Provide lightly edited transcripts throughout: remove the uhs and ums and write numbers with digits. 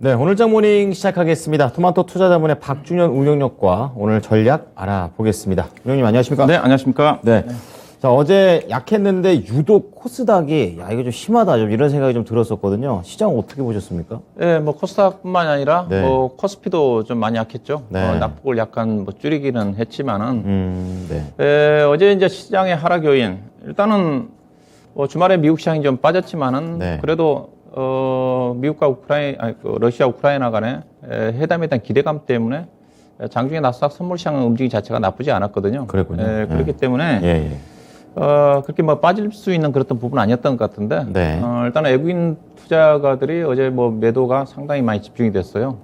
네, 오늘 장모닝 시작하겠습니다. 토마토 투자자문의 박준현 운영력과 오늘 전략 알아보겠습니다. 운영님 안녕하십니까? 네, 안녕하십니까? 네. 자, 어제 약했는데 유독 코스닥이 이거 좀 심하다 좀 이런 생각이 좀 들었었거든요. 시장 어떻게 보셨습니까? 네, 뭐 코스닥뿐만이 아니라 네. 뭐 코스피도 좀 많이 약했죠. 네. 낙폭을 약간 뭐 줄이기는 했지만은 네. 어제 이제 시장의 하락 요인 일단은 뭐 주말에 미국 시장이 좀 빠졌지만은 네. 그래도 미국과 러시아 우크라이나 간의 회담에 대한 기대감 때문에 장중에 나스닥 선물 시장 움직임 자체가 나쁘지 않았거든요. 그랬군요. 그렇기 때문에 예, 예. 그렇게 뭐 빠질 수 있는 그런 부분은 아니었던 것 같은데, 네. 일단 외국인 투자가들이 어제 뭐 매도가 상당히 많이 집중이 됐어요.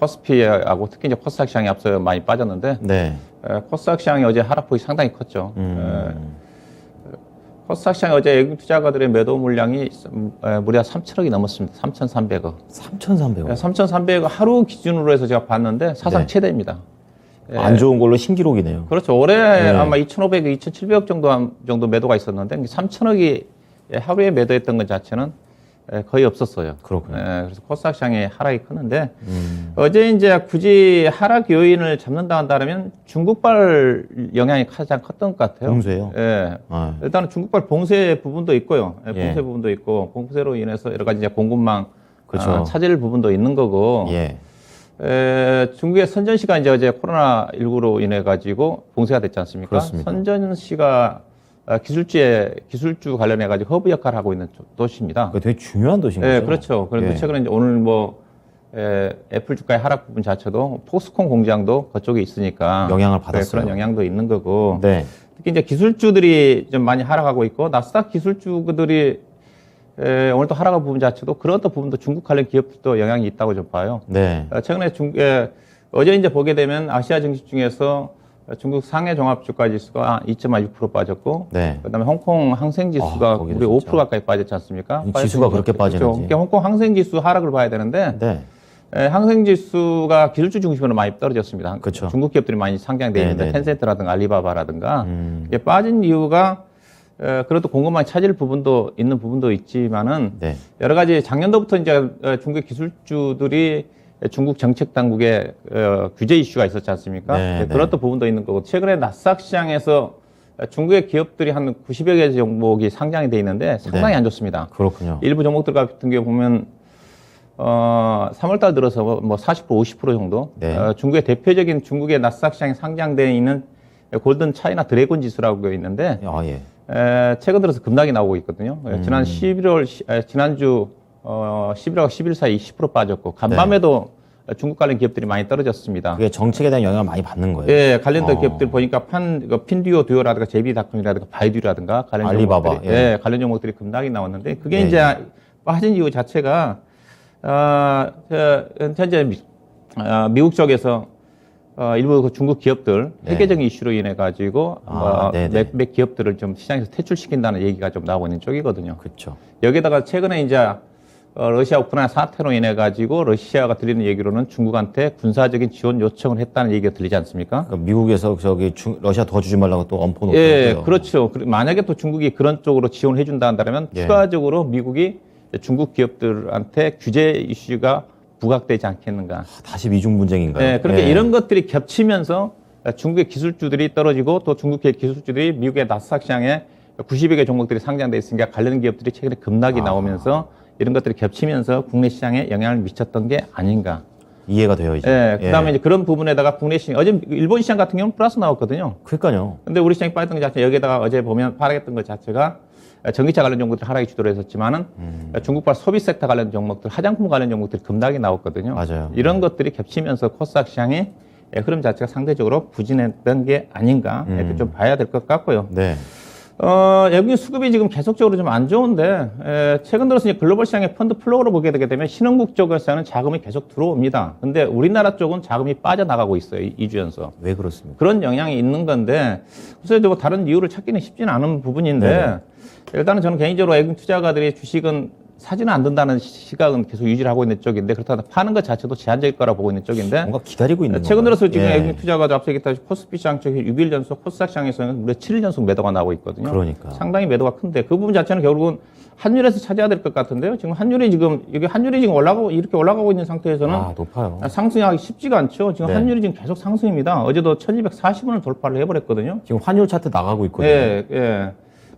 코스피하고 특히 이제 코스닥 시장이 앞서 많이 빠졌는데, 네. 코스닥 시장이 어제 하락폭이 상당히 컸죠. 코스닥 시장이 어제 외국인 투자가들의 매도 물량이 무려 3천억이 넘었습니다. 3,300억. 3,300원. 3,300억 하루 기준으로 해서 제가 봤는데 사상 네. 최대입니다. 안 좋은 걸로 신기록이네요. 그렇죠. 올해 네. 아마 2,500억, 2,700억 정도 매도가 있었는데 3,000억이 하루에 매도했던 것 자체는 거의 없었어요. 그렇군요. 그래서 코스닥 시장의 하락이 컸는데 어제 이제 굳이 하락 요인을 잡는다 한다면 중국발 영향이 가장 컸던 것 같아요. 봉쇄요? 예. 아. 일단은 중국발 봉쇄 부분도 있고요. 예. 봉쇄 부분도 있고 봉쇄로 인해서 여러 가지 이제 공급망 그렇죠. 차질 부분도 있는 거고. 예. 중국의 선전시가 이제 어제 코로나19로 인해 가지고 봉쇄가 됐지 않습니까? 그렇습니다. 선전시가 기술주 관련해 가지고 허브 역할을 하고 있는 도시입니다. 그거 되게 중요한 도시인 거죠? 네, 그렇죠. 그런데 예. 최근에 이제 오늘 뭐 애플 주가의 하락 부분 자체도 포스콘 공장도 그쪽에 있으니까 영향을 받았어요. 그런 영향도 있는 거고. 네. 특히 이제 기술주들이 좀 많이 하락하고 있고 나스닥 기술주들이 오늘 또 하락한 부분 자체도 그런 어떤 부분도 중국 관련 기업도 영향이 있다고 좀 봐요. 네. 최근에 어제 이제 보게 되면 아시아 증시 중에서 중국 상해 종합주가 지수가 2.6% 빠졌고, 네. 그다음에 홍콩 항생 지수가 거기도 우리 5% 진짜. 가까이 빠졌지 않습니까? 지수가 그렇게 빠지는지. 그렇죠. 그러니까 홍콩 항생 지수 하락을 봐야 되는데, 네. 항생 지수가 기술주 중심으로 많이 떨어졌습니다. 그렇죠. 중국 기업들이 많이 상장돼 있는데 네네네. 텐센트라든가 알리바바라든가 이게 빠진 이유가 그래도 공급망이 차질 부분도 있는 부분도 있지만은 네. 여러 가지 작년도부터 이제 중국 기술주들이 중국 정책 당국의 규제 이슈가 있었지 않습니까? 네, 그런 또 부분도 있는 거고 최근에 나스닥 시장에서 중국의 기업들이 한 90여 개 종목이 상장이 돼 있는데 상당히 네. 안 좋습니다. 그렇군요. 일부 종목들 같은 경우 보면 3월달 들어서 뭐 40% 50% 정도 네. 대표적인 중국의 나스닥 시장에 상장되어 있는 골든 차이나 드래곤 지수라고 있는데 아, 예. 최근 들어서 급락이 나오고 있거든요. 지난주 11월과 10일 사이 10% 빠졌고 간밤에도 중국 관련 기업들이 많이 떨어졌습니다. 그게 정책에 대한 영향을 많이 받는 거예요. 예, 관련된 기업들 보니까 핀듀오라든가 제비닷컴이라든가 바이듀라든가 관련 알리바바, 종목들이 예. 관련 종목들이 급락이 나왔는데 그게 네. 이제 빠진 이유 자체가 현재 미국 쪽에서 일부 그 중국 기업들 네. 회계적인 이슈로 인해 가지고 네네. 몇 기업들을 좀 시장에서 퇴출시킨다는 얘기가 좀 나오고 있는 쪽이거든요. 그렇죠. 여기다가 최근에 이제 러시아 우크라이나 사태로 인해 가지고 러시아가 드리는 얘기로는 중국한테 군사적인 지원 요청을 했다는 얘기가 들리지 않습니까? 그러니까 미국에서 러시아 도와주지 말라고 또 엄포 놓고요. 예, 그렇죠. 만약에 또 중국이 그런 쪽으로 지원을 해준다 한다면 예. 추가적으로 미국이 중국 기업들한테 규제 이슈가 부각되지 않겠는가. 다시 미중 분쟁인가요? 네, 그렇게 예. 이런 것들이 겹치면서 중국의 기술주들이 떨어지고 또 중국의 기술주들이 미국의 나스닥 시장에 90여 개 종목들이 상장돼 있으니까 관련 기업들이 최근에 급락이 나오면서 이런 것들이 겹치면서 국내 시장에 영향을 미쳤던 게 아닌가. 이해가 돼요, 이제. 예, 그다음에 이제 그런 부분에다가 국내 시장, 어제 일본 시장 같은 경우는 플러스 나왔거든요. 그러니까요. 근데 우리 시장이 빠졌던 것 자체, 여기에다가 어제 보면 하락했던 것 자체가 전기차 관련 종목들 하락이 주도를 했었지만은 중국발 소비 섹터 관련 종목들, 화장품 관련 종목들이 급락이 나왔거든요. 맞아요. 이런 것들이 겹치면서 코스닥 시장의 흐름 자체가 상대적으로 부진했던 게 아닌가 이렇게 좀 봐야 될 것 같고요. 네. 외국인 수급이 지금 계속적으로 좀 안 좋은데, 최근 들어서 이제 글로벌 시장의 펀드 플로우를 보게 되게 되면 신흥국 쪽에서는 자금이 계속 들어옵니다. 근데 우리나라 쪽은 자금이 빠져나가고 있어요. 2주 연속. 왜 그렇습니까? 그런 영향이 있는 건데, 그래서 뭐 다른 이유를 찾기는 쉽지는 않은 부분인데, 네네. 일단은 저는 개인적으로 외국인 투자가들이 주식은 사지는 않는다는 시각은 계속 유지를 하고 있는 쪽인데, 그렇다고 파는 것 자체도 제한적일 거라고 보고 있는 쪽인데, 뭔가 기다리고 있는 최근 들어서 지금 예. 외국인 투자가들 앞서 얘기했다시피 코스피 시장 쪽에 6일 연속 코스닥 시장에서는 무려 7일 연속 매도가 나오고 있거든요. 그러니까. 상당히 매도가 큰데 그 부분 자체는 결국은 환율에서 찾아야 될 것 같은데요. 지금 환율이 지금 이렇게 올라가고 있는 상태에서는 높아요. 상승하기 쉽지가 않죠. 지금 네. 환율이 지금 계속 상승입니다. 어제도 1240원을 돌파를 해버렸거든요. 지금 환율 차트 나가고 있거든요. 예, 예.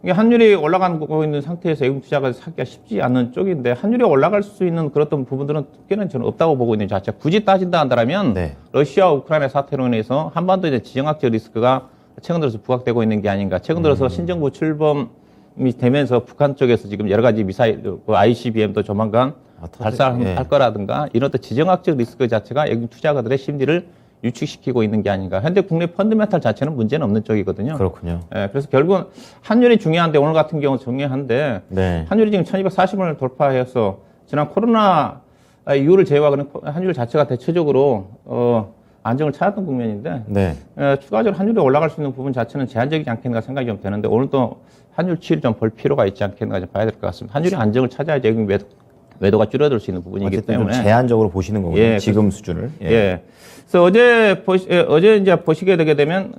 이게 환율이 올라가고 있는 상태에서 외국 투자가 사기가 쉽지 않은 쪽인데 환율이 올라갈 수 있는 그런 부분들은 특별히 저는 없다고 보고 있는 자체. 굳이 따진다 한다면 네. 러시아 우크라이나 사태로 인해서 한반도 이제 지정학적 리스크가 최근 들어서 부각되고 있는 게 아닌가. 최근 들어서 신정부 출범이 되면서 북한 쪽에서 지금 여러 가지 미사일, ICBM도 조만간 발사할 거라든가 이런 어떤 지정학적 리스크 자체가 외국 투자가들의 심리를 유축시키고 있는 게 아닌가. 현재 국내 펀드멘탈 자체는 문제는 없는 쪽이거든요. 그렇군요. 예, 그래서 결국은 환율이 중요한데 오늘 같은 경우 중요한데 네. 환율이 지금 1240원을 돌파해서 지난 코로나 이후를 제외하고는 환율 자체가 대체적으로 안정을 찾았던 국면인데 네. 추가적으로 환율이 올라갈 수 있는 부분 자체는 제한적이지 않겠는가 생각이 좀 되는데 오늘 또 환율 치를 좀 볼 필요가 있지 않겠는가 좀 봐야 될 것 같습니다. 환율이 안정을 찾아야지 매도가 줄어들 수 있는 부분이기 어쨌든 때문에 좀 제한적으로 보시는 거군요. 예, 지금 수준을. 예. 그래서 어제 이제 보시게 되게 되면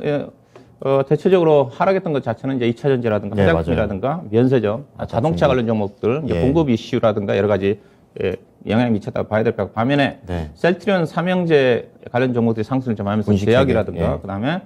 대체적으로 하락했던 것 자체는 이제 2차 전지라든가 네, 화장품이라든가 면세점, 자동차 관련 종목들, 이제 예. 공급 이슈라든가 여러 가지 영향을 미쳤다고 봐야 될 것 같고 반면에 네. 셀트리온 삼형제 관련 종목들이 상승을 좀 하면서 분식회계, 제약이라든가 예. 그다음에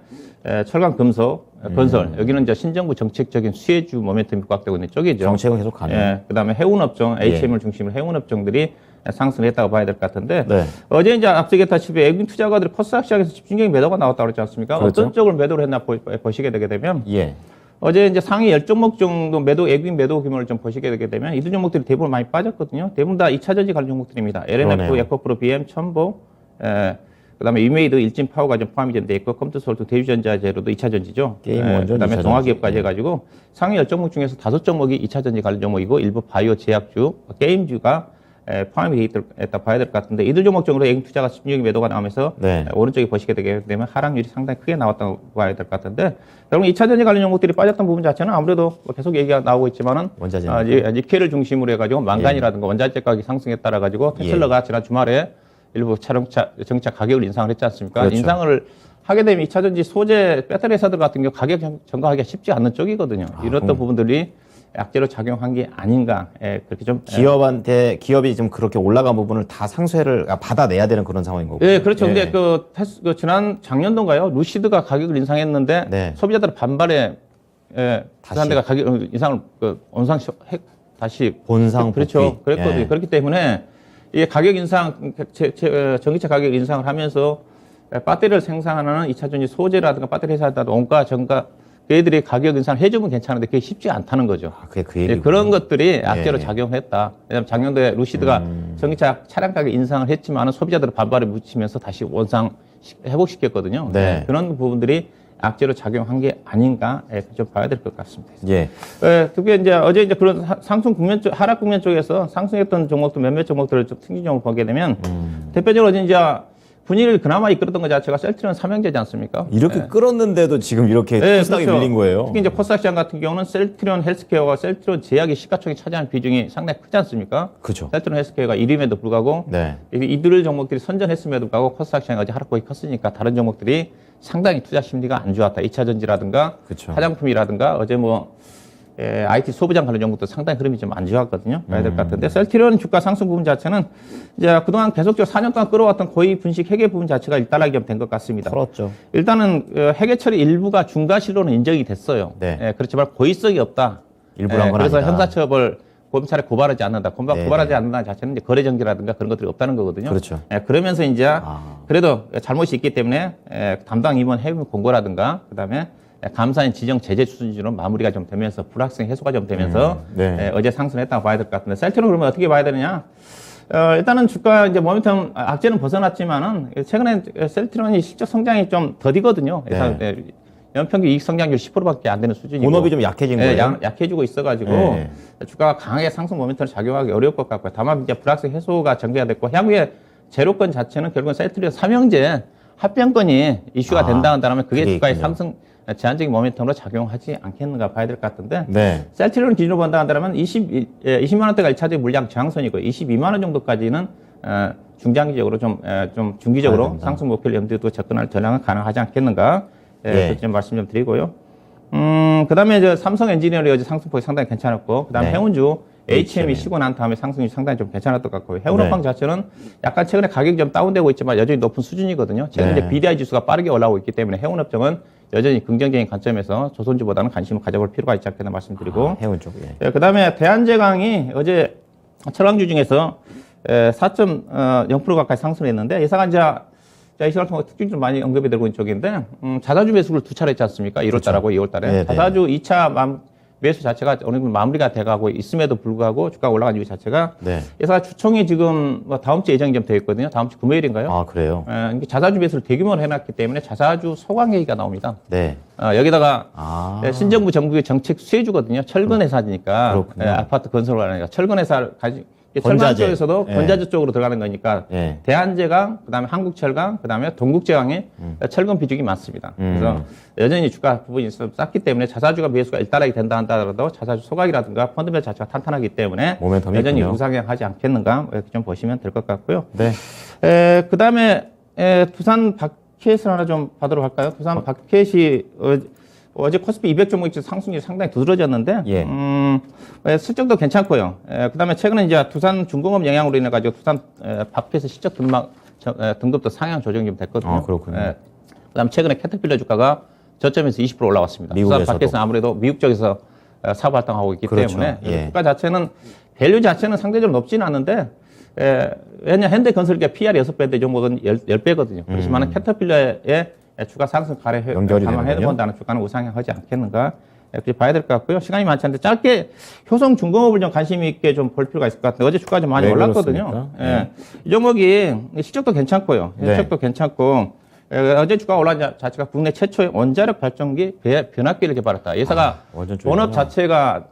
철강 금속, 건설 여기는 이제 신정부 정책적인 수혜주 모멘텀이 부각되고 있는 쪽이죠. 정책은 계속 가네요. 예. 그다음에 해운업종, HM을 중심으로 해운업종들이 상승을 했다고 봐야 될 것 같은데 네. 어제 이제 앞서 얘기했다시피 외국인 투자가들이 코스닥 시장에서 집중적인 매도가 나왔다고 그랬지 않습니까? 그렇죠. 어떤 쪽을 매도를 했나 보시게 되게 되면 예. 어제 이제 상위 10종목 정도 외국인 매도 규모를 좀 보시게 되게 되면 이들 종목들이 대부분 많이 빠졌거든요. 대부분 다 2차 전지 관련 종목들입니다. LNF, 그러네요. 에코프로, BM, 첨보, 그다음에 위메이드, 일진 파워가 좀 포함이 돼 있고 컴퓨터솔트, 대유전자재료도 2차 전지죠. 게임 원전 그다음에 2차 동화기업까지 해가지고 상위 10종목 중에서 5종목이 2차 전지 관련 종목이고 일부 바이오 제약주, 게임주가 포함이 돼 있다 봐야 될 것 같은데 이들 종목 중으로 외국 투자가 집중적인 매도가 나오면서 네. 오른쪽에 보시게 되게 되면 하락률이 상당히 크게 나왔다고 봐야 될 것 같은데 여러분 2차 전지 관련 종목들이 빠졌던 부분 자체는 아무래도 뭐 계속 얘기가 나오고 있지만은 원자재. 니켈을 중심으로 해가지고 망간이라든가 원자재 가격이 상승에 따라 가지고 테슬라가 지난 주말에 일부 전기차 가격을 인상을 했지 않습니까? 그렇죠. 인상을 하게 되면 2차 전지 소재 배터리 회사들 같은 경우 가격 전가하기가 쉽지 않는 쪽이거든요. 이런 어떤 부분들이 약재로 작용한 게 아닌가 그렇게 좀 기업이 좀 그렇게 올라간 부분을 다 상쇄를 받아내야 되는 그런 상황인 거고. 예, 그렇죠. 근데 그 지난 작년도인가요? 루시드가 가격을 인상했는데 네. 소비자들 반발에 다시. 한 데가 가격 인상을 다시 본상 그렇죠. 복귀. 그랬거든요. 예. 그렇기 때문에 이 가격 인상 전기차 가격 인상을 하면서 배터리를 생산하는 2차 전지 소재라든가 배터리 회사들 원가 정가 걔들이 가격 인상을 해주면 괜찮은데 그게 쉽지 않다는 거죠. 그게 그 얘기. 그런 것들이 악재로 예. 작용했다. 왜냐하면 작년도에 루시드가 전기차 차량 가격 인상을 했지만 소비자들의 반발을 묻히면서 다시 원상 회복시켰거든요. 네. 그런 부분들이 악재로 작용한 게 아닌가 좀 봐야 될 것 같습니다. 예. 특히 이제 어제 이제 그런 상승 국면 쪽, 하락 국면 쪽에서 상승했던 종목도 몇몇 종목들을 좀 특징적으로 보게 되면 대표적으로 어제 이제 분위기를 그나마 이끌었던 것 자체가 셀트리온 삼형제지 않습니까? 이렇게 끌었는데도 지금 이렇게 코스닥이 그렇죠. 밀린 거예요. 특히 이제 코스닥 시장 같은 경우는 셀트리온 헬스케어와 셀트리온 제약이 시가총액 차지하는 비중이 상당히 크지 않습니까? 그죠. 셀트리온 헬스케어가 1위임에도 불구하고 네. 이들 종목들이 선전했음에도 불구하고 코스닥 시장이 어제 하락폭이 컸으니까 다른 종목들이 상당히 투자 심리가 안 좋았다. 2차 전지라든가 그쵸. 화장품이라든가 어제 IT 소부장 관련 종목도 상당히 흐름이 좀 안 좋았거든요. 봐야 될 것 같은데 셀트리온 주가 상승 부분 자체는 이제 그동안 계속적으로 4년 동안 끌어왔던 고위 분식 회계 부분 자체가 일단락이 된 것 같습니다. 털었죠. 일단은 회계 처리 일부가 중과실로는 인정이 됐어요. 네. 그렇지만 고의성이 없다. 일부란 건 그래서 아니다. 형사처벌 검찰에 고발하지 않는다. 네, 고발하지 않는다 자체는 이제 거래정지라든가 그런 것들이 없다는 거거든요. 그렇죠. 그러면서 이제 그래도 잘못이 있기 때문에 담당 임원 해임 공고라든가 그다음에 감사인 지정 제재 수준으로 마무리가 좀 되면서 불확성 해소가 좀 되면서 네. 어제 상승했다고 봐야 될 것 같은데 셀트리온 그러면 어떻게 봐야 되느냐? 일단은 주가 이제 모멘텀 악재는 벗어났지만은 최근에 셀트리온이 실적 성장이 좀 더디거든요. 네. 연평균 이익 성장률 10%밖에 안 되는 수준이고 본업이 좀 약해진 거예요. 약해지고 있어가지고 네. 주가가 강하게 상승 모멘텀을 작용하기 어려울 것 같고요. 다만 이제 불확성 해소가 전개가 됐고 향후에 제로권 자체는 결국은 셀트리온 삼형제 합병권이 이슈가 된다 한다면 그게 주가의 있군요. 상승 제한적인 모멘텀으로 작용하지 않겠는가 봐야 될 것 같은데 네. 셀트리온 기준으로 본다 한다면 20만 원대가 1차적인 물량 저항선이고 22만 원 정도까지는 중장기적으로 좀 중기적으로 상승 목표를 염두에 두고 접근할 전략은 가능하지 않겠는가 좀 말씀 좀 드리고요. 그다음에 이제 삼성 엔지니어링 어제 상승폭이 상당히 괜찮았고 그다음에 네. 해운주 HM이 쉬고 난 다음에 상승이 상당히 좀 괜찮았던 것 같고요. 해운업황 자체는 약간 최근에 가격이 좀 다운되고 있지만 여전히 높은 수준이거든요. 최근 이제 BDI 지수가 빠르게 올라오고 있기 때문에 해운업종은 여전히 긍정적인 관점에서 조선주보다는 관심을 가져볼 필요가 있지 않겠나 말씀드리고. 해운 쪽. 예. 그다음에 대한제강이 어제 철강주 중에서 4.0% 가까이 상승했는데 예상한 이 시간 통해 특징 좀 많이 언급이 되고 있는 쪽인데 자사주 매수를 두 차례 했지 않습니까? 1월달하고 2월달에 네, 자사주 2차 매수 자체가 어느 정도 마무리가 돼가고 있음에도 불구하고 주가가 올라간 이유 자체가 네. 예상 주총이 지금 뭐 다음 주 예정이 좀 되어 있거든요. 다음 주 금요일인가요? 아, 그래요? 자사주 매수를 대규모로 해놨기 때문에 자사주 소강 얘기가 나옵니다. 네. 여기다가 신정부 정부의 정책 수혜주거든요. 철근 회사니까 그렇군요. 아파트 건설을 하니까 철근 회사를 가지고 철강 건자재. 쪽에서도 예. 건자재 쪽으로 들어가는 거니까 예. 대한제강, 그다음에 한국철강, 그다음에 동국제강에 철근 비중이 많습니다. 그래서 여전히 주가 부분이 좀 쌌기 때문에 자사주가 매수가 일단락이 된다 한다더라도 자사주 소각이라든가 펀드별 자체가 탄탄하기 때문에 모멘텀이 여전히 있군요. 우상향하지 않겠는가 이렇게 좀 보시면 될 것 같고요. 네. 그다음에 두산 박켓을 하나 좀 보도록 할까요? 두산 박켓이 어제 코스피 200 종목지 상승률이 상당히 두드러졌는데, 예. 실적도 괜찮고요. 그다음에 최근에 이제 두산 중공업 영향으로 인해 가지고 두산 박켓의 실적 등급도 상향 조정이 좀 됐거든요. 아, 그렇군요. 그다음 최근에 캐터필러 주가가 저점에서 20% 올라왔습니다. 두산 미국에서도. 박켓은 아무래도 미국 쪽에서 사업 활동하고 있기 그렇죠. 때문에 예. 주가 자체는 밸류 자체는 상대적으로 높지는 않은데. 왜냐 현대건설기가 PR이 6배인데 종목은 10배거든요. 그렇지만 캐터필러의 주가 상승 가래 연결이 감안해 되는군요. 본다는 주가는 우상향하지 않겠는가 이렇게 봐야 될 것 같고요. 시간이 많지 않은데 짧게 효성중공업을 좀 관심 있게 좀 볼 필요가 있을 것 같은데 어제 주가 좀 많이 왜 올랐거든요. 그렇습니까? 예. 이 종목이 실적도 괜찮고요. 네. 실적도 괜찮고 어제 주가 올라온 자체가 국내 최초의 원자력 발전기 변압기를 개발했다. 예사가 완전 쪽이구나. 본업 자체가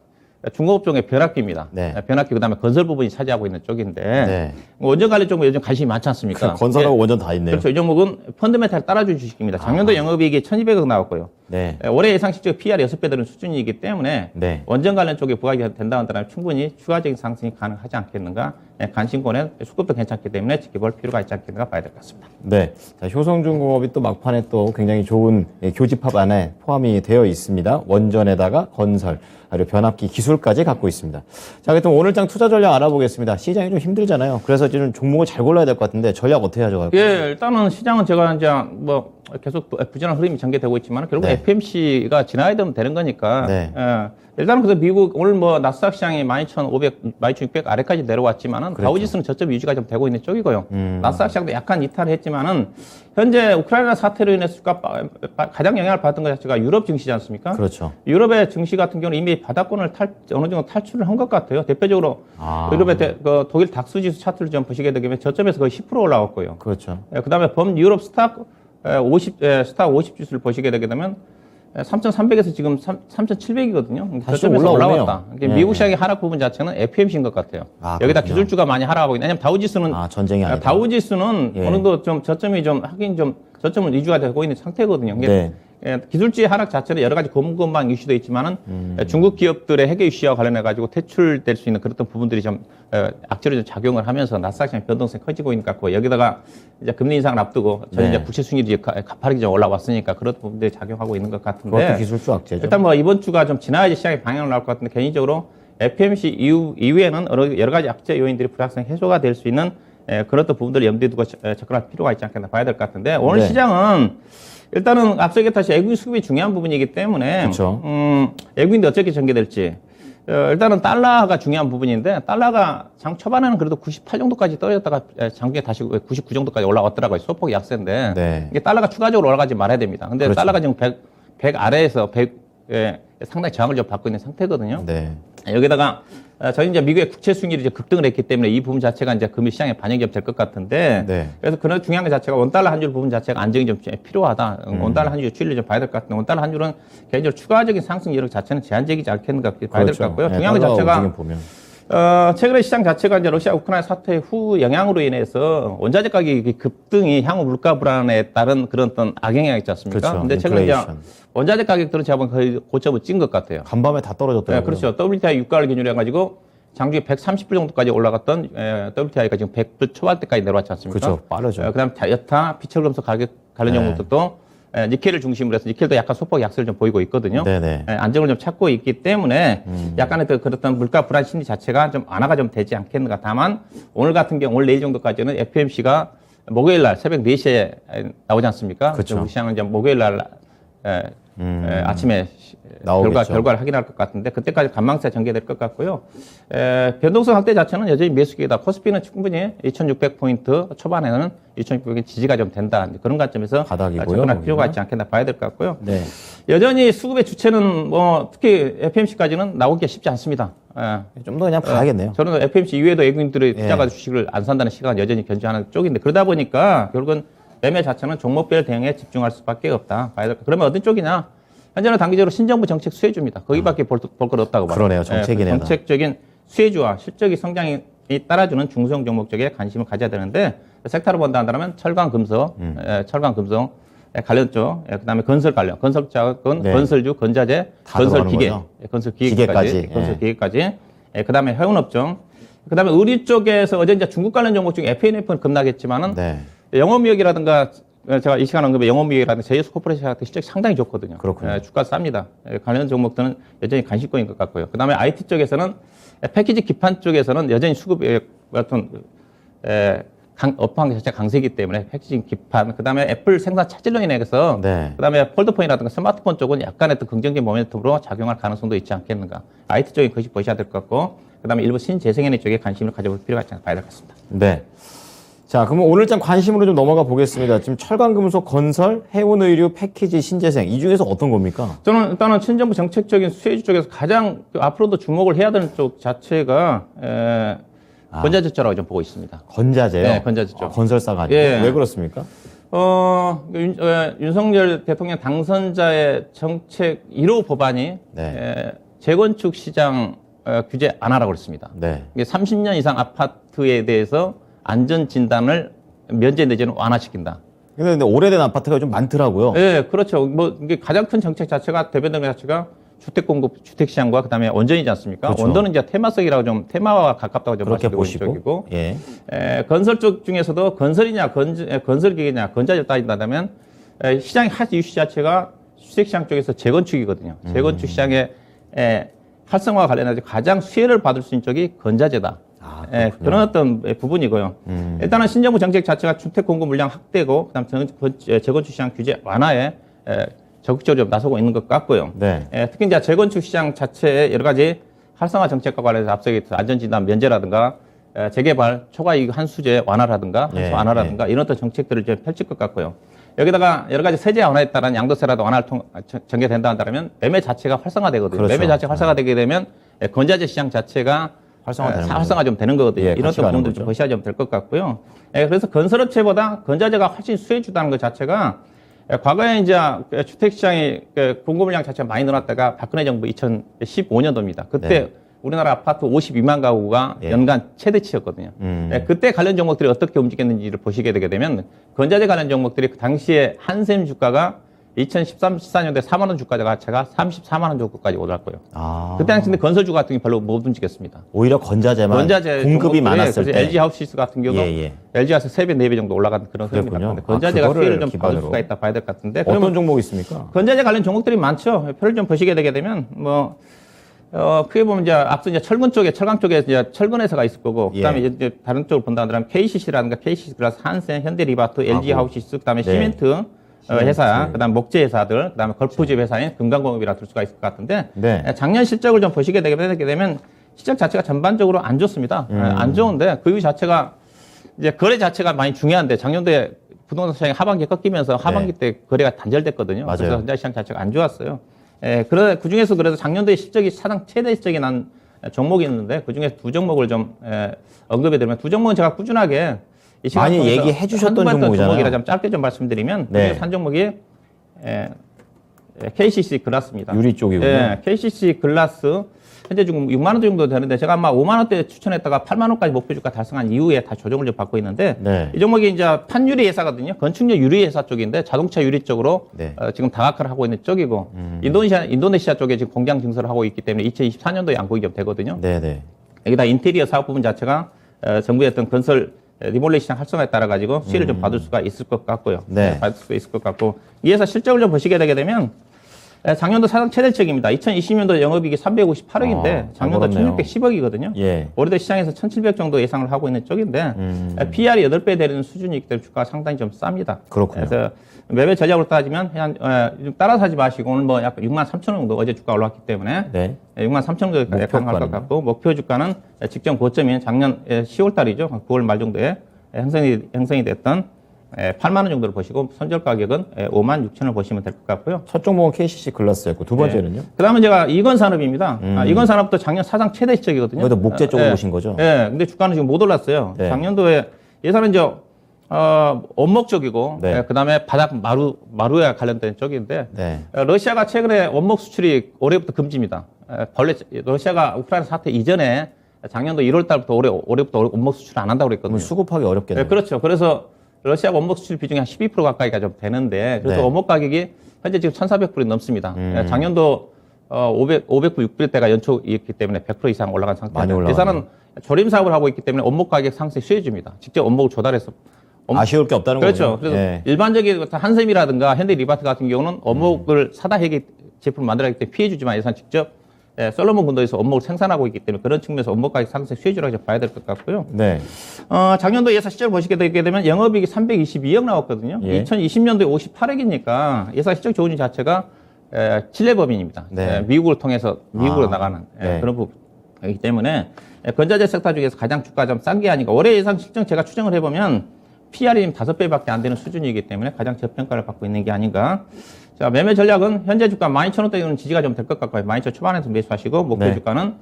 중공업종의 변압기입니다. 네. 변압기 그다음에 건설 부분이 차지하고 있는 쪽인데 네. 원전 관련 종목 요즘 관심이 많지 않습니까? 건설하고 원전 다 있네요. 그렇죠. 이 종목은 펀드메탈 따라준 주식입니다. 작년도 영업이익이 1,200억 나왔고요. 네. 올해 예상 실적 PR이 6배 되는 수준이기 때문에 네. 원전 관련 쪽에 부각이 된다 한다면 충분히 추가적인 상승이 가능하지 않겠는가. 관심권에 수급도 괜찮기 때문에 지켜볼 필요가 있지 않겠는가 봐야 될 것 같습니다. 네. 자, 효성중공업이 또 막판에 또 굉장히 좋은 교집합 안에 포함이 되어 있습니다. 원전에다가 건설, 그리고 변압기 기술까지 갖고 있습니다. 자, 그럼 오늘장 투자 전략 알아보겠습니다. 시장이 좀 힘들잖아요. 그래서 지금 종목을 잘 골라야 될 것 같은데 전략 어떻게 하죠? 예, 일단은 시장은 제가 이제 뭐 계속 부진한 흐름이 전개되고 있지만 결국 네. FMC가 지나야 되는 거니까. 네. 일단은 그래서 미국 오늘 뭐 나스닥 시장이 12,500, 12,600 아래까지 내려왔지만은 그렇죠. 다우지수는 저점 유지가 좀 되고 있는 쪽이고요. 나스닥 시장도 약간 이탈했지만은 현재 우크라이나 사태로 인해서 주가 가장 영향을 받은 것 자체가 유럽 증시지 않습니까? 그렇죠. 유럽의 증시 같은 경우는 이미 바닥권을 어느 정도 탈출을 한 것 같아요. 대표적으로 유럽의 독일 닥스 지수 차트를 좀 보시게 되면 저점에서 거의 10% 올라왔고요. 그렇죠. 그다음에 유럽 스탁 50 지수를 보시게 되게 되면 3,300에서 지금 3,700이거든요. 다시 저점에서 올라오네요. 올라왔다. 그러니까 미국 시장의 하락 부분 자체는 FMC인 것 같아요. 여기다 그렇군요. 기술주가 많이 하락하고 있는. 왜냐하면 다우지수는 전쟁이 아니다. 다우지수는 예. 어느 정도 좀 저점이 좀 하긴 좀 저점은 유지가 되고 있는 상태거든요. 네. 기술주의 하락 자체는 여러 가지 고문건방 이슈도 있지만은 중국 기업들의 해외 이슈와 관련해 가지고 퇴출될 수 있는 그런 부분들이 좀 악재로 좀 작용을 하면서 나스닥 시장 변동성이 커지고 있는 것 같고 여기다가 이제 금리 인상을 앞두고 전 이제 국채 수익률이 가파르게 좀 올라왔으니까 그런 부분들이 작용하고 있는 것 같은데 그것도 기술주 악재죠. 일단 뭐 이번 주가 좀 지나야지 시장의 방향을 나올 것 같은데 개인적으로 FMC 이후에는 여러 가지 악재 요인들이 불확실성 해소가 될 수 있는 그런 또 부분들을 염두에 두고 접근할 필요가 있지 않겠나 봐야 될 것 같은데 오늘 네. 시장은 일단은 앞서 얘기했다시피 외국인 수급이 중요한 부분이기 때문에 그렇죠. 외국인들 어떻게 전개될지 일단은 달러가 중요한 부분인데 달러가 장 초반에는 그래도 98 정도까지 떨어졌다가 장중에 다시 99 정도까지 올라왔더라고요. 소폭이 약세인데 네. 이게 달러가 추가적으로 올라가지 말아야 됩니다. 근데 그렇죠. 달러가 지금 100 아래에서 100 상당히 저항을 좀 받고 있는 상태거든요. 네. 여기다가 저희 이제 미국의 국채 수익률이 이제 급등을 했기 때문에 이 부분 자체가 이제 금리 시장에 반영이 될 것 같은데 네. 그래서 그런 중요한 것 자체가 원달러 한 줄 부분 자체가 안정이 좀 필요하다. 원달러 한 줄 추이를 좀 봐야 될 것 같은데 원달러 한 줄은 개인적으로 추가적인 상승 여력 자체는 제한적이지 않겠는가 봐야 될 것 같고요. 네, 중요한 것 달러 자체가 움직임 보면. 최근에 시장 자체가 이제 러시아 우크라이나 사태 후 영향으로 인해서 원자재 가격이 급등이 향후 물가 불안에 따른 그런 어떤 악영향이 있지 않습니까? 그렇죠. 근데 최근에 이제 인플레이션. 원자재 가격들은 제가 보면 거의 고점을 찐 것 같아요. 간밤에 다 떨어졌더라고요. 네, 그렇죠. WTI 유가를 기준으로 해가지고 장중에 130불 정도까지 올라갔던 WTI가 지금 100불 초반대까지 내려왔지 않습니까? 그렇죠. 빠르죠. 그다음 여타 피철금속 가격 관련 종목들도 니켈을 중심으로 해서 니켈도 약간 소폭 약세를 좀 보이고 있거든요. 네네. 안정을 좀 찾고 있기 때문에 약간의 그렇던 물가 불안 심리 자체가 좀 완화가 좀 되지 않겠는가. 다만 오늘 같은 경우 오늘 내일 정도까지는 FOMC가 목요일 날 새벽 4시에 나오지 않습니까? 그렇죠. 우리 시장은 이제 목요일 날 아침에 나오겠죠. 결과를 확인할 것 같은데 그때까지 관망세 전개될 것 같고요. 변동성 확대 자체는 여전히 매수기다. 코스피는 충분히 2,600포인트 초반에는 2,600이 지지가 좀 된다. 그런 관점에서 바닥이고요, 접근할 필요가 거기가. 있지 않겠나 봐야 될 것 같고요. 네. 여전히 수급의 주체는 뭐 특히 FMC까지는 나오기가 쉽지 않습니다. 좀 더 그냥 봐야겠네요. 저는 FMC 이외에도 외국인들이 투자가 주식을 안 산다는 시각은 여전히 견지하는 쪽인데 그러다 보니까 결국은 매매 자체는 종목별 대응에 집중할 수밖에 없다. 봐야 될 것. 그러면 어떤 쪽이냐? 현재는 단기적으로 신정부 정책 수혜주입니다. 거기밖에 볼 것 없다고 봐요. 그러네요. 정책이네요. 정책적인 수혜주와 실적인 성장이 따라주는 중소형 종목 쪽에 관심을 가져야 되는데 섹터로 본다 한다면 철강, 금속, 철강, 금속 관련 쪽, 그다음에 건설 관련, 건설 자금, 네. 건설주, 건자재, 다 건설 들어가는 기계, 거죠? 건설 기계까지. 기계까지, 건설 기계까지. 그다음에 해운업종, 그다음에 의류 쪽에서 어제 이제 중국 관련 종목 중에 FNF는 급락했지만은 네. 영업이익이라든가 제가 이 시간 언급의 영업이익이라든가 제이스 코퍼레이션 같은 실적이 상당히 좋거든요. 그렇군요. 주가 쌉니다. 관련 종목들은 여전히 관심권인 것 같고요. 그다음에 IT 쪽에서는 패키지 기판 쪽에서는 여전히 수급의 어떤 업황 자체 강세이기 때문에 패키지 기판, 그다음에 애플 생산 차질로 인해서 네. 그다음에 폴더폰이라든가 스마트폰 쪽은 약간의 또 긍정적인 모멘텀으로 작용할 가능성도 있지 않겠는가. IT 쪽에 것이 보셔야 될 것 같고, 그다음에 일부 신재생에너지 쪽에 관심을 가져볼 필요가 있지 않나 봐야 될 것 같습니다. 네. 자, 그러면 오늘장 관심으로 좀 넘어가 보겠습니다. 지금 철강금속, 건설, 해운의류, 패키지, 신재생 이 중에서 어떤 겁니까? 저는 일단은 친정부 정책적인 수혜주 쪽에서 가장 앞으로도 주목을 해야 되는 쪽 자체가 건자재처라고 좀 보고 있습니다. 건자재요? 네, 건자재 쪽. 건설사가 아니고. 예. 왜 그렇습니까? 윤석열 대통령 당선자의 정책 1호 법안이 네. 재건축 시장 규제 안 하라고 그랬습니다. 네. 이게 30년 이상 아파트에 대해서 안전 진단을 면제 내지는 완화시킨다. 근데 오래된 아파트가 좀 많더라고요. 네, 그렇죠. 뭐 이게 가장 큰 정책 자체가 대변동 자체가 주택 공급, 주택 시장과 그다음에 원전이지 않습니까? 그렇죠. 원전은 이제 테마성이라고 좀 테마와 가깝다고 좀 그렇게 말씀드리고 있는 보시고. 쪽이고, 예. 건설 쪽 중에서도 건설이냐, 건설 기계냐, 건자재 따진다면 시장의 한 이슈 자체가 주택 시장 쪽에서 재건축이거든요. 재건축 시장의 활성화 관련해서 가장 수혜를 받을 수 있는 쪽이 건자재다. 그런 어떤 부분이고요. 일단은 신정부 정책 자체가 주택 공급 물량 확대고, 그다음 재건축 시장 규제 완화에 적극적으로 좀 나서고 있는 것 같고요. 네. 특히 이제 재건축 시장 자체의 여러 가지 활성화 정책과 관련해서 앞서 얘기했던 안전진단 면제라든가 재개발 초과이익 한수제 완화라든가 한수 완화라든가 이런 어떤 정책들을 이제 펼칠 것 같고요. 여기다가 여러 가지 세제 완화에 따른 양도세라도 완화를 전개된다 한다면 매매 자체가 활성화되거든요. 그렇죠. 매매 자체가 활성화되게 되면 건자재 시장 자체가 활성화 좀 되는 거거든요. 예, 이런 같이 어떤 가는 부분들 좀 거죠. 보셔야 좀 될 것 같고요. 그래서 건설업체보다 건자재가 훨씬 수혜주다는 것 자체가 과거에 이제 주택시장이 공급 물량 자체가 많이 늘어났다가 박근혜 정부 2015년도입니다. 그때 네. 우리나라 아파트 52만 가구가 연간 최대치였거든요. 그때 관련 종목들이 어떻게 움직였는지를 보시게 되게 되면 건자재 관련 종목들이 그 당시에 한샘 주가가 2013, 14년도에 4만 원 주가가 제가 34만 원 정도까지 올랐고요. 그때 당시에 건설주 같은 게 별로 못 움직였습니다. 오히려 건자재만 건자재 공급이 종목들이 많았을 그래서 때. LG 하우시스 같은 경우도 LG가 3배, 4배 정도 올라간 그런 흐름이 그랬군요. 나타났는데 건자재가 그거를 수혜를 좀 받을 기반으로. 수가 있다 봐야 될 것 같은데 어떤 종목이 있습니까? 건자재 관련 종목들이 많죠. 표를 좀 보시게 되게 되면 크게 보면 이제 앞서 이제 철강 쪽에 이제 철근 회사가 있을 거고, 그다음에 이제 다른 쪽을 본다 하면 KCC라든가 KCC 플러스 한센, 현대리바트, LG 하우시스, 그다음에 시멘트 회사, 그다음 목재 회사들, 그다음에 걸프집 회사인 금강공업이라 들 수가 있을 것 같은데, 작년 실적을 좀 보시게 되게 되면 실적 자체가 전반적으로 안 좋습니다. 안 좋은데 그 이유 자체가 이제 거래 자체가 많이 중요한데 작년도에 부동산 시장이 하반기에 꺾이면서 하반기 때 거래가 단절됐거든요. 맞아요. 그래서 현재 시장 자체가 안 좋았어요. 그 중에서 그래도 작년도에 실적이 사상 최대 실적이 난 종목이 있는데 그 중에 두 종목을 좀 언급해 드리면 두 종목은 제가 꾸준하게 이 시간 많이 얘기해 주셨던 종목이잖아요. 종목이라 좀 짧게 좀 말씀드리면 그중에서 한 종목이 KCC 글라스입니다. 유리 쪽이군요. KCC 글라스 현재 지금 6만 원 정도 되는데 제가 아마 5만 원대 추천했다가 8만 원까지 목표 주가 달성한 이후에 다 조정을 좀 받고 있는데 이 종목이 이제 판유리 회사거든요. 건축용 유리 회사 쪽인데 자동차 유리 쪽으로 지금 다각화를 하고 있는 쪽이고 인도네시아 쪽에 지금 공장 증설을 하고 있기 때문에 2024년도에 양국이 좀 되거든요. 여기다 인테리어 사업 부분 자체가 정부의 어떤 건설 리몰레 시장 활성화에 따라 가지고 수혜를 좀 받을 수가 있을 것 같고요. 네. 받을 수가 있을 것 같고 이 회사 실적을 좀 보시게 되게 되면 작년도 사상 최대치입니다. 2020년도 영업이익이 358억인데 작년도 벌었네요. 1610억이거든요. 예. 올해도 시장에서 1700 정도 예상을 하고 있는 쪽인데 PR이 8배 되는 수준이기 때문에 주가가 상당히 좀 쌉니다. 그렇군요. 그래서 매매 전략으로 따지면 그냥 좀 따라서 하지 마시고 오늘 뭐 약간 6만 3천 원 정도 어제 주가 올라왔기 때문에 네. 6만 3천 원 정도 예상할 것 같고 목표 주가는 직전 고점인 작년 10월 달이죠. 9월 말 정도에 형성이 됐던 8만 원 정도를 보시고 손절 가격은 5만 6천 원 보시면 될 것 같고요. 첫 종목은 KCC 글라스였고 두 번째는요? 그다음에 제가 이건산업입니다. 이건산업도 작년 사상 최대 시적이거든요. 이것도 목재 쪽으로 보신 거죠? 네. 근데 주가는 지금 못 올랐어요. 네. 작년도에 예산은 원목 쪽이고, 네. 그다음에 바닥 마루에 관련된 쪽인데, 네. 러시아가 최근에 원목 수출이 올해부터 금지입니다. 원래 러시아가 우크라이나 사태 이전에 작년도 1월 달부터 올해부터 원목 수출 안 한다고 그랬거든요. 그럼 수급하기 어렵겠네요. 네, 그렇죠. 그래서 러시아 원목 수출 비중이 한 12% 가까이가 좀 되는데, 그래서 네. 원목 가격이 현재 지금 1,400불이 넘습니다. 작년도 596불대가 연초이었기 때문에 100% 이상 올라간 많이 상태입니다. 올라가네요. 회사는 조림 사업을 하고 있기 때문에 원목 가격 상승 수혜줍니다. 직접 원목을 조달해서. 아쉬울 게 없다는 그렇죠. 거죠. 그래서 예. 일반적인 한샘이라든가 현대리바트 같은 경우는 원목을 사다 해기 제품을 만들어야 하기 때문에 피해주지만 예산 직접 솔로몬 군도에서 원목을 생산하고 있기 때문에 그런 측면에서 원목 가격 상승 수혜주라고 봐야 될 것 같고요. 네. 작년도 예사 실적을 보시게 되게 되면 영업이익이 322억 나왔거든요. 예. 2020년도에 58억이니까 예사 실적 좋은 자체가 신뢰법인입니다. 네. 미국을 통해서 미국으로 나가는 네. 그런 부분이기 때문에 건자재 섹터 중에서 가장 주가 좀 싼 게 아닌가. 올해 예상 실적 제가 추정을 해보면 PR이 5배밖에 안 되는 수준이기 때문에 가장 저평가를 받고 있는 게 아닌가. 자, 매매 전략은 현재 주가 12,000원대는 지지가 좀 될 것 같고요. 12,000원 초반에서 매수하시고 목표 네. 주가는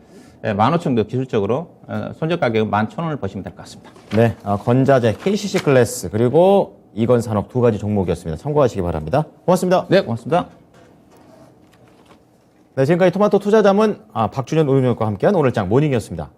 15,000원 정도 기술적으로 손절 가격은 11,000원을 보시면 될 것 같습니다. 네. 건자재, KCC 글래스, 그리고 이건산업 두 가지 종목이었습니다. 참고하시기 바랍니다. 고맙습니다. 네, 고맙습니다. 네, 지금까지 토마토 투자자문 박준현 오윤혁과 함께한 오늘장 모닝이었습니다.